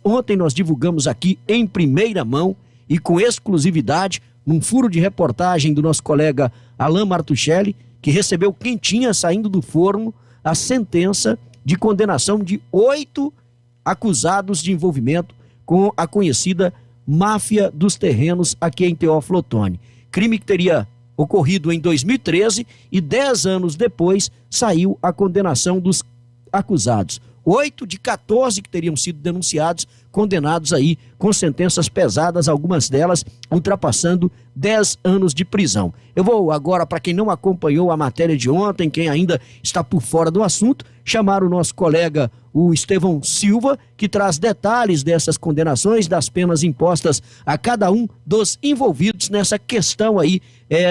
ontem nós divulgamos aqui em primeira mão e com exclusividade, num furo de reportagem do nosso colega Alan Martuchelli, que recebeu quentinha saindo do forno a sentença de condenação de 8 acusados de envolvimento com a conhecida máfia dos terrenos aqui em Teófilo Otoni. Crime que teria ocorrido em 2013 e 10 anos depois saiu a condenação dos acusados. 8 de 14 que teriam sido denunciados, condenados aí com sentenças pesadas, algumas delas ultrapassando 10 anos de prisão. Eu vou agora, para quem não acompanhou a matéria de ontem, quem ainda está por fora do assunto, chamar o nosso colega, o Estevão Silva, que traz detalhes dessas condenações, das penas impostas a cada um dos envolvidos nessa questão aí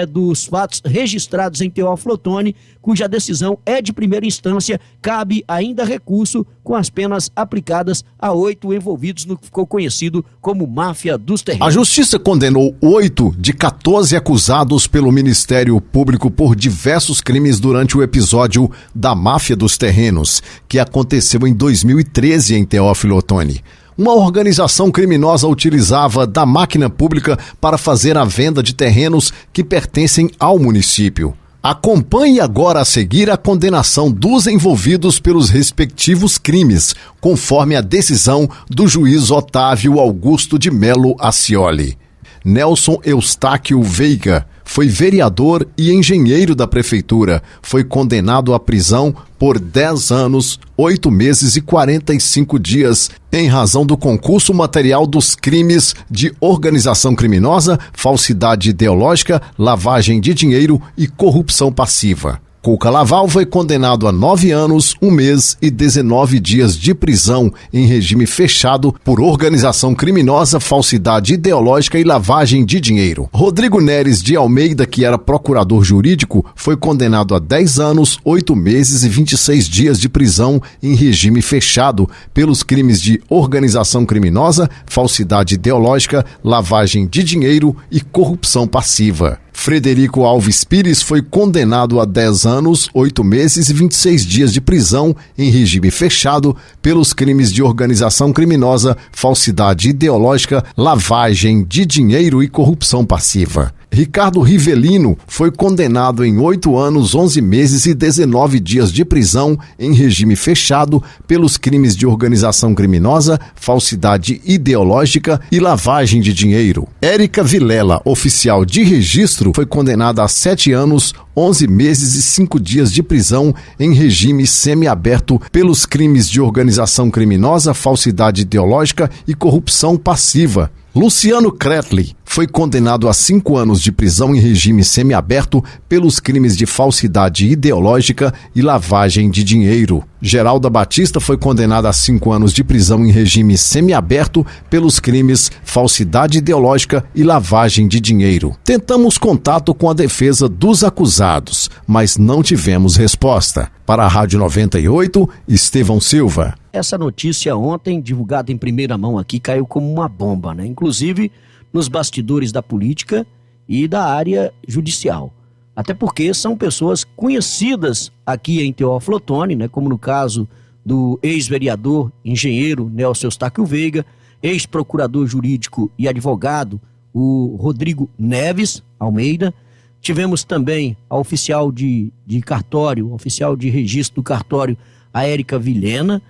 dos fatos registrados em Teófilo Otoni, cuja decisão é de primeira instância, cabe ainda recurso com as penas aplicadas a 8 envolvidos no que ficou conhecido como máfia dos terrenos. A justiça condenou 8 de 14 acusados pelo Ministério Público por diversos crimes durante o episódio da máfia dos terrenos, que aconteceu em 2013 em Teófilo Otoni. Uma organização criminosa utilizava da máquina pública para fazer a venda de terrenos que pertencem ao município. Acompanhe agora a seguir a condenação dos envolvidos pelos respectivos crimes, conforme a decisão do juiz Otávio Augusto de Melo Accioli. Nelson Eustáquio Veiga foi vereador e engenheiro da prefeitura. Foi condenado à prisão por 10 anos, 8 meses e 45 dias, em razão do concurso material dos crimes de organização criminosa, falsidade ideológica, lavagem de dinheiro e corrupção passiva. Cuca Laval foi condenado a 9 anos, 1 mês e 19 dias de prisão em regime fechado por organização criminosa, falsidade ideológica e lavagem de dinheiro. Rodrigo Neres de Almeida, que era procurador jurídico, foi condenado a 10 anos, 8 meses e 26 dias de prisão em regime fechado pelos crimes de organização criminosa, falsidade ideológica, lavagem de dinheiro e corrupção passiva. Frederico Alves Pires foi condenado a 10 anos, 8 meses e 26 dias de prisão em regime fechado pelos crimes de organização criminosa, falsidade ideológica, lavagem de dinheiro e corrupção passiva. Ricardo Rivelino foi condenado em 8 anos, 11 meses e 19 dias de prisão em regime fechado pelos crimes de organização criminosa, falsidade ideológica e lavagem de dinheiro. Érica Vilela, oficial de registro, foi condenada a 7 anos, 11 meses e 5 dias de prisão em regime semiaberto pelos crimes de organização criminosa, falsidade ideológica e corrupção passiva. Luciano Kretli foi condenado a 5 anos de prisão em regime semiaberto pelos crimes de falsidade ideológica e lavagem de dinheiro. Geralda Batista foi condenada a 5 anos de prisão em regime semiaberto pelos crimes falsidade ideológica e lavagem de dinheiro. Tentamos contato com a defesa dos acusados, mas não tivemos resposta. Para a Rádio 98, Estevão Silva. Essa notícia ontem, divulgada em primeira mão aqui, caiu como uma bomba, né? Inclusive nos bastidores da política e da área judicial. Até porque são pessoas conhecidas aqui em Teófilo Otoni, né? Como no caso do ex-vereador, engenheiro Nelson Eustáquio Veiga, ex-procurador jurídico e advogado, o Rodrigo Neves Almeida. Tivemos também a oficial de cartório, oficial de registro do cartório, a Érica Vilhena,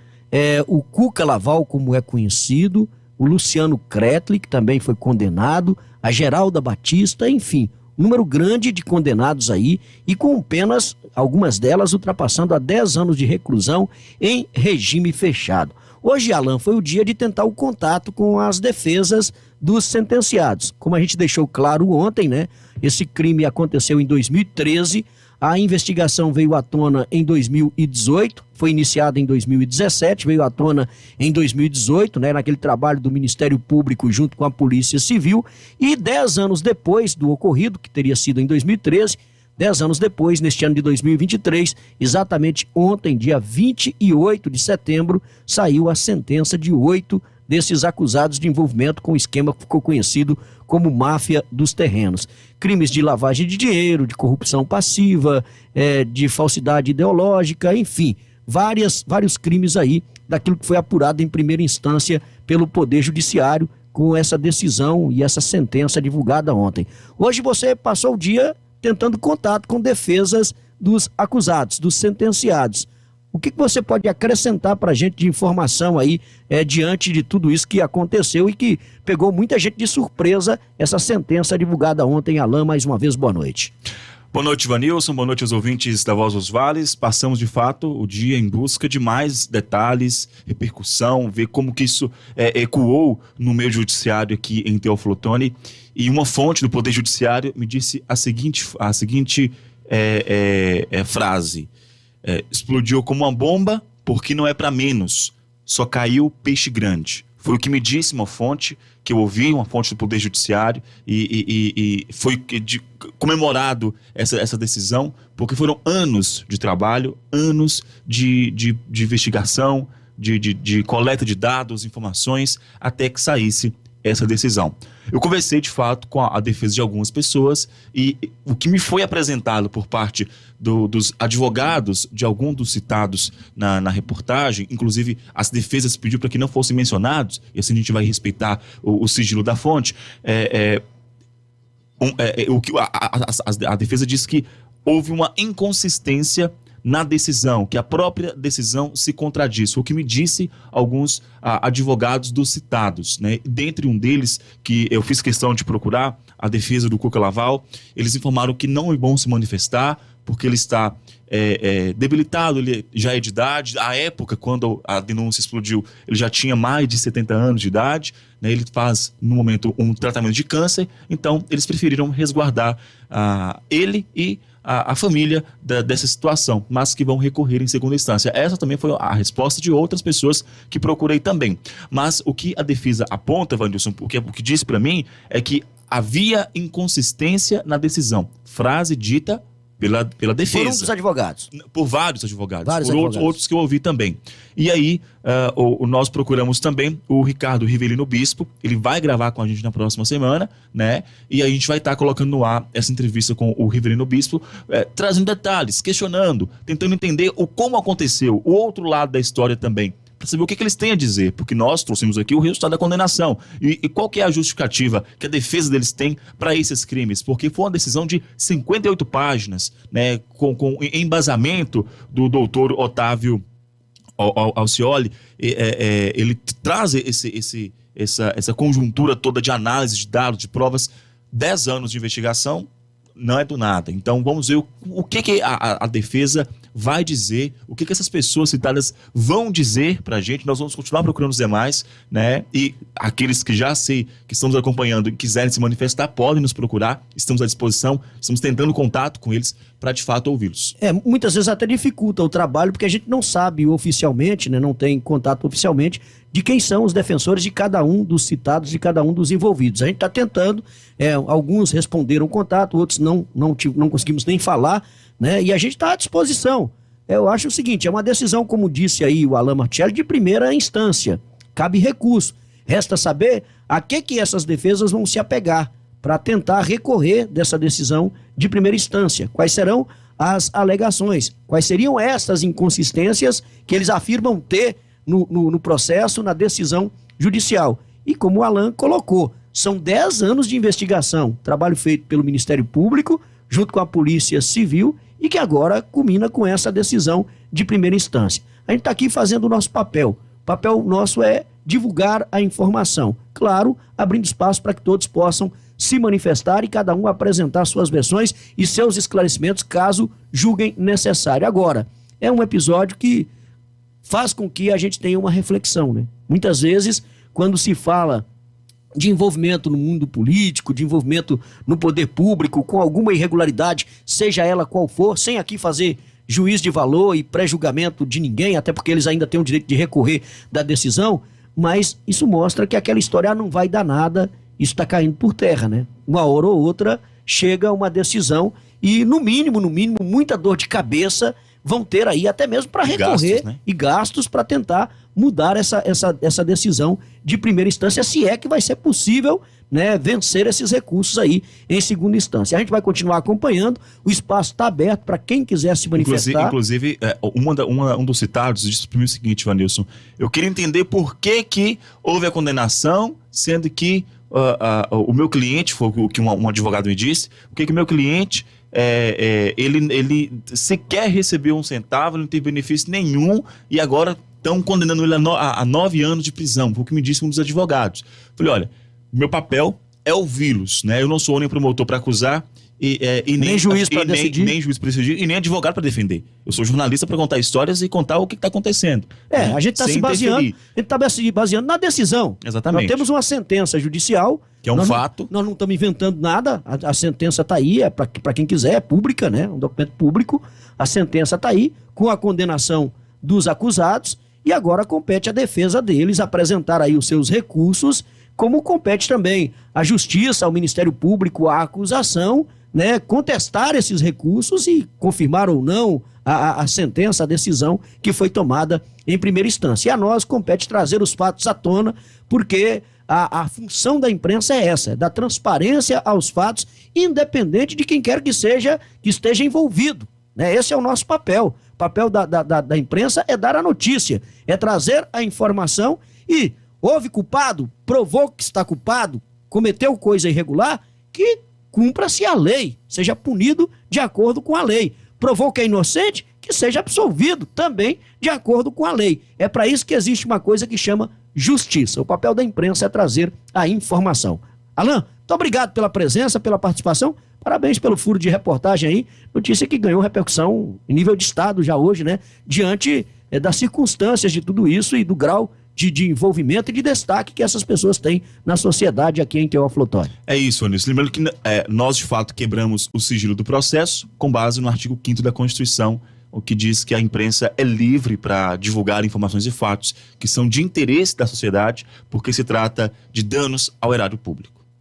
o Cuca Laval, como é conhecido, o Luciano Kretli, que também foi condenado, a Geralda Batista, enfim, um número grande de condenados aí e com penas, algumas delas ultrapassando a 10 anos de reclusão em regime fechado. Hoje, Alan, foi o dia de tentar o contato com as defesas dos sentenciados. Como a gente deixou claro ontem, né? Esse crime aconteceu em 2013, a investigação veio à tona em 2018, foi iniciada em 2017, veio à tona em 2018, né? Naquele trabalho do Ministério Público junto com a Polícia Civil, e 10 anos depois do ocorrido, que teria sido em 2013, 10 anos depois, neste ano de 2023, exatamente ontem, dia 28 de setembro, saiu a sentença de 8 desses acusados de envolvimento com o esquema que ficou conhecido como máfia dos terrenos. Crimes de lavagem de dinheiro, de corrupção passiva, de falsidade ideológica, enfim, vários crimes aí daquilo que foi apurado em primeira instância pelo Poder Judiciário com essa decisão e essa sentença divulgada ontem. Hoje você passou o dia tentando contato com defesas dos acusados, dos sentenciados. O que você pode acrescentar para a gente de informação aí diante de tudo isso que aconteceu e que pegou muita gente de surpresa essa sentença divulgada ontem? Alain, mais uma vez, boa noite. Boa noite, Vanilson. Boa noite aos ouvintes da Voz dos Vales. Passamos, de fato, o dia em busca de mais detalhes, repercussão, ver como que isso ecoou no meio judiciário aqui em Teófilo Otoni. E uma fonte do Poder Judiciário me disse a seguinte frase. Explodiu como uma bomba porque não é para menos. Só caiu peixe grande. Foi o que me disse uma fonte, que eu ouvi, uma fonte do Poder Judiciário, e foi comemorado essa decisão, porque foram anos de trabalho, anos de investigação, de coleta de dados, informações, até que saísse essa decisão. Eu conversei, de fato, com a defesa de algumas pessoas e o que me foi apresentado por parte dos advogados de alguns dos citados na reportagem, inclusive as defesas pediu para que não fossem mencionados, e assim a gente vai respeitar o sigilo da fonte. A defesa diz que houve uma inconsistência na decisão, que a própria decisão se contradiz. O que me disse alguns advogados dos citados, né? Dentre um deles, que eu fiz questão de procurar, a defesa do Cuca Laval, eles informaram que não é bom se manifestar, porque ele está debilitado, ele já é de idade. À época, quando a denúncia explodiu, ele já tinha mais de 70 anos de idade, né? Ele faz, no momento, um tratamento de câncer, então eles preferiram resguardar ele e a família dessa situação, mas que vão recorrer em segunda instância. Essa também foi a resposta de outras pessoas que procurei também. Mas o que a defesa aponta, Vanilson, o que disse para mim, é que havia inconsistência na decisão. Frase dita pela defesa. Por um dos advogados. Por vários advogados. Outros que eu ouvi também. E aí, nós procuramos também o Ricardo Rivelino Bispo. Ele vai gravar com a gente na próxima semana, né? E aí a gente vai estar colocando no ar essa entrevista com o Rivelino Bispo, trazendo detalhes, questionando, tentando entender como aconteceu, o outro lado da história também, para saber o que eles têm a dizer, porque nós trouxemos aqui o resultado da condenação. E qual que é a justificativa que a defesa deles tem para esses crimes? Porque foi uma decisão de 58 páginas, né, com embasamento do doutor Otávio Alcioli. Ele traz essa conjuntura toda de análise de dados, de provas, 10 anos de investigação. Não é do nada. Então vamos ver o que a defesa vai dizer, o que essas pessoas citadas vão dizer pra gente. Nós vamos continuar procurando os demais, né? E aqueles que já sei que estamos acompanhando e quiserem se manifestar, podem nos procurar. Estamos à disposição, estamos tentando contato com eles para de fato ouvi-los. Muitas vezes até dificulta o trabalho, porque a gente não sabe oficialmente, né? Não tem contato oficialmente de quem são os defensores de cada um dos citados, de cada um dos envolvidos. A gente está tentando, alguns responderam o contato, outros não conseguimos nem falar, né? E a gente está à disposição. Eu acho o seguinte, é uma decisão, como disse aí o Alain Marcelli, de primeira instância. Cabe recurso. Resta saber a que essas defesas vão se apegar para tentar recorrer dessa decisão de primeira instância. Quais serão as alegações? Quais seriam essas inconsistências que eles afirmam ter no processo, na decisão judicial? E como o Alain colocou, são 10 anos de investigação, trabalho feito pelo Ministério Público, junto com a Polícia Civil, e que agora culmina com essa decisão de primeira instância. A gente está aqui fazendo o nosso papel. O papel nosso é divulgar a informação. Claro, abrindo espaço para que todos possam se manifestar e cada um apresentar suas versões e seus esclarecimentos, caso julguem necessário. Agora, é um episódio que faz com que a gente tenha uma reflexão, né? Muitas vezes, quando se fala de envolvimento no mundo político, de envolvimento no poder público, com alguma irregularidade, seja ela qual for, sem aqui fazer juízo de valor e pré-julgamento de ninguém, até porque eles ainda têm o direito de recorrer da decisão, mas isso mostra que aquela história não vai dar nada, isso está caindo por terra, né? Uma hora ou outra chega uma decisão e, no mínimo, muita dor de cabeça vão ter aí até mesmo para recorrer e gastos para tentar mudar essa decisão de primeira instância, se é que vai ser possível, né, vencer esses recursos aí em segunda instância. A gente vai continuar acompanhando, o espaço está aberto para quem quiser se manifestar. Inclusive, um dos citados disse para mim o seguinte, Vanilson: eu queria entender por que houve a condenação, sendo que o meu cliente, foi o que um advogado me disse, por que o meu cliente ele sequer recebeu um centavo, ele não teve benefício nenhum e agora estão condenando ele a 9 anos de prisão, foi o que me disse um dos advogados. Falei, olha, meu papel é ouvi-los, né? Eu não sou nem promotor para acusar e nem juiz para decidir. Nem juiz para decidir e nem advogado para defender. Eu sou jornalista para contar histórias e contar o que está acontecendo. A gente está se baseando na decisão. Exatamente. Nós temos uma sentença judicial. Que é um fato. Nós não estamos inventando nada. A sentença está aí, é para quem quiser, é pública, né? Um documento público. A sentença está aí, com a condenação dos acusados, e agora compete à defesa deles apresentar aí os seus recursos, como compete também à Justiça, ao Ministério Público, à acusação, né, contestar esses recursos e confirmar ou não a sentença, a decisão que foi tomada em primeira instância. E a nós compete trazer os fatos à tona, porque a função da imprensa é essa, é dar transparência aos fatos, independente de quem quer que esteja envolvido, né? Esse é o nosso papel. O papel da imprensa é dar a notícia, é trazer a informação e houve culpado, provou que está culpado, cometeu coisa irregular, que cumpra-se a lei, seja punido de acordo com a lei. Provou que é inocente, que seja absolvido também de acordo com a lei. É para isso que existe uma coisa que chama justiça. O papel da imprensa é trazer a informação. Alain, muito obrigado pela presença, pela participação. Parabéns pelo furo de reportagem aí. Notícia que ganhou repercussão em nível de estado já hoje, né? Diante das circunstâncias de tudo isso e do grau de envolvimento e de destaque que essas pessoas têm na sociedade aqui em Teófilo. É isso, Anísio. Lembrando que nós, de fato, quebramos o sigilo do processo com base no artigo 5º da Constituição, o que diz que a imprensa é livre para divulgar informações e fatos que são de interesse da sociedade, porque se trata de danos ao erário público.